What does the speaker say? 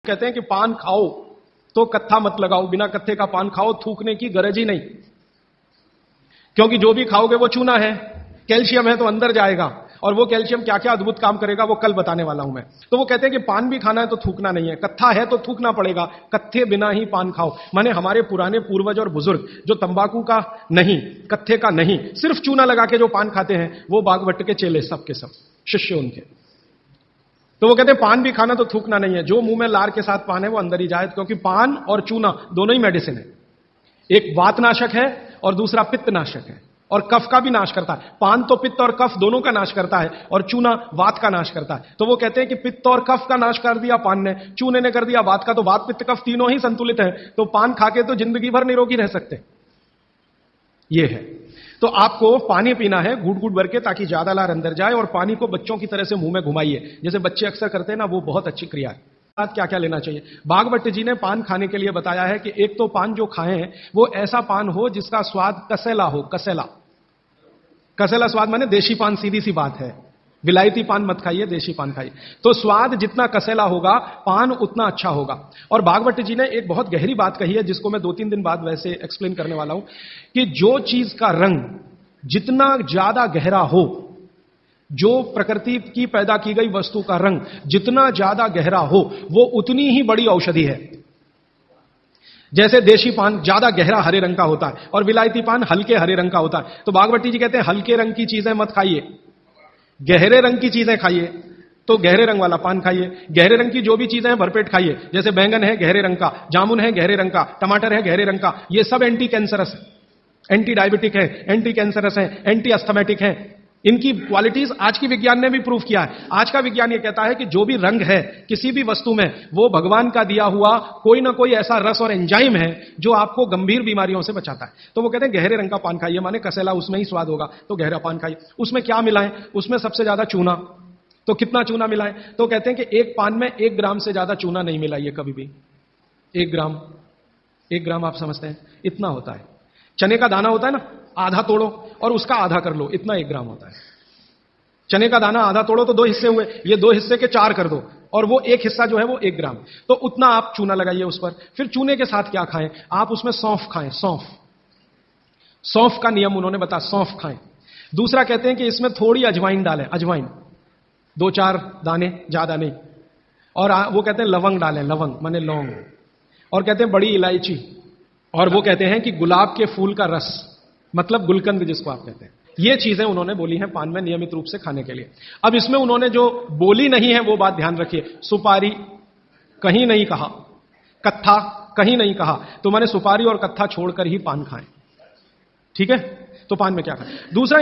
कहते हैं कि पान खाओ तो कत्था मत लगाओ, बिना कत्थे का पान खाओ, थूकने की गरज ही नहीं, क्योंकि जो भी खाओगे वो चूना है, कैल्शियम है तो अंदर जाएगा, और वो कैल्शियम क्या क्या अद्भुत काम करेगा वो कल बताने वाला हूं मैं। तो वो कहते हैं कि पान भी खाना है तो थूकना नहीं है, कत्था है तो थूकना पड़ेगा, कत्थे बिना ही पान खाओ। माने हमारे पुराने पूर्वज और बुजुर्ग जो तंबाकू का नहीं, कत्थे का नहीं, सिर्फ चूना लगा के जो पान खाते हैं, वो बागवट के चेले सब के सब शिष्य उनके। तो वो कहते हैं पान भी खाना तो थूकना नहीं है, जो मुंह में लार के साथ पान है वो अंदर ही जाए, क्योंकि पान और चूना दोनों ही मेडिसिन है, एक वातनाशक है और दूसरा पित्तनाशक है, और कफ का भी नाश करता है। पान तो पित्त और कफ दोनों का नाश करता है, और चूना वात का नाश करता है। तो वो कहते हैं कि पित्त और कफ का नाश कर दिया पान ने, चूने ने कर दिया वात का, तो वात पित्त कफ तीनों ही संतुलित है, तो पान खाके तो जिंदगी भर निरोगी रह सकते। ये है। तो आपको पानी पीना है घूट घूट भर के, ताकि ज्यादा लार अंदर जाए, और पानी को बच्चों की तरह से मुंह में घुमाइए, जैसे बच्चे अक्सर करते हैं ना, वो बहुत अच्छी क्रिया है। क्या क्या लेना चाहिए? बागवट जी ने पान खाने के लिए बताया है कि एक तो पान जो खाएं वो ऐसा पान हो जिसका स्वाद कसेला हो, कसेला। कसेला स्वाद माने देशी पान, सीधी सी बात है, विलायती पान मत खाइए, देशी पान खाइए। तो स्वाद जितना कसेला होगा पान उतना अच्छा होगा। और भागवत जी ने एक बहुत गहरी बात कही है, जिसको मैं 2-3 दिन बाद वैसे एक्सप्लेन करने वाला हूं, कि जो चीज का रंग जितना ज्यादा गहरा हो, जो प्रकृति की पैदा की गई वस्तु का रंग जितना ज्यादा गहरा हो, वो उतनी ही बड़ी औषधि है। जैसे देशी पान ज्यादा गहरा हरे रंग का होता है और विलायती पान हल्के हरे रंग का होता है। तो भागवती जी कहते हैं हल्के रंग की चीजें मत खाइए, गहरे रंग की चीजें खाइए। तो गहरे रंग वाला पान खाइए, गहरे रंग की जो भी चीजें हैं भरपेट खाइए, जैसे बैंगन है गहरे रंग का, जामुन है गहरे रंग का, टमाटर है गहरे रंग का, ये सब एंटी कैंसरस है, एंटी डायबिटिक है, एंटी कैंसरस है, एंटी अस्थमेटिक है। इनकी क्वालिटीज आज की विज्ञान ने भी प्रूव किया है। आज का विज्ञान यह कहता है कि जो भी रंग है किसी भी वस्तु में, वो भगवान का दिया हुआ कोई ना कोई ऐसा रस और एंजाइम है जो आपको गंभीर बीमारियों से बचाता है। तो वो कहते हैं गहरे रंग का पान खाइए, माने कसेला उसमें ही स्वाद होगा, तो गहरा पान खाइए। उसमें क्या मिलाएं? उसमें सबसे ज्यादा चूना। तो कितना चूना मिलाएं? तो कहते हैं कि एक पान में 1 ग्राम से ज्यादा चूना नहीं मिलाइए कभी भी। 1 ग्राम आप समझते हैं इतना होता है। चने का दाना होता है ना, आधा तोड़ो और उसका आधा कर लो, इतना 1 ग्राम होता है। चने का दाना आधा तोड़ो तो 2 हिस्से हुए, ये 2 हिस्से के 4 कर दो, और वो 1 हिस्सा जो है वो 1 ग्राम। तो उतना आप चूना लगाइए उस पर। फिर चूने के साथ क्या खाएं? आप उसमें सौंफ खाएं, सौंफ। सौंफ का नियम उन्होंने बताया, सौंफ खाएं। दूसरा कहते हैं कि इसमें थोड़ी अजवाइन डालें, अजवाइन 2-4 दाने, ज्यादा नहीं। और वो कहते हैं लवंग डालें, लवंग माने लौंग। और कहते हैं बड़ी इलायची। और वो कहते हैं कि गुलाब के फूल का रस, मतलब गुलकंद जिसको आप कहते हैं। ये चीजें उन्होंने बोली हैं पान में नियमित रूप से खाने के लिए। अब इसमें उन्होंने जो बोली नहीं है वो बात ध्यान रखिए। सुपारी कहीं नहीं कहा, कत्था कहीं नहीं कहा, तो मैंने सुपारी और कत्था छोड़कर ही पान खाएं। ठीक है? तो पान में क्या खाएं? दूसरा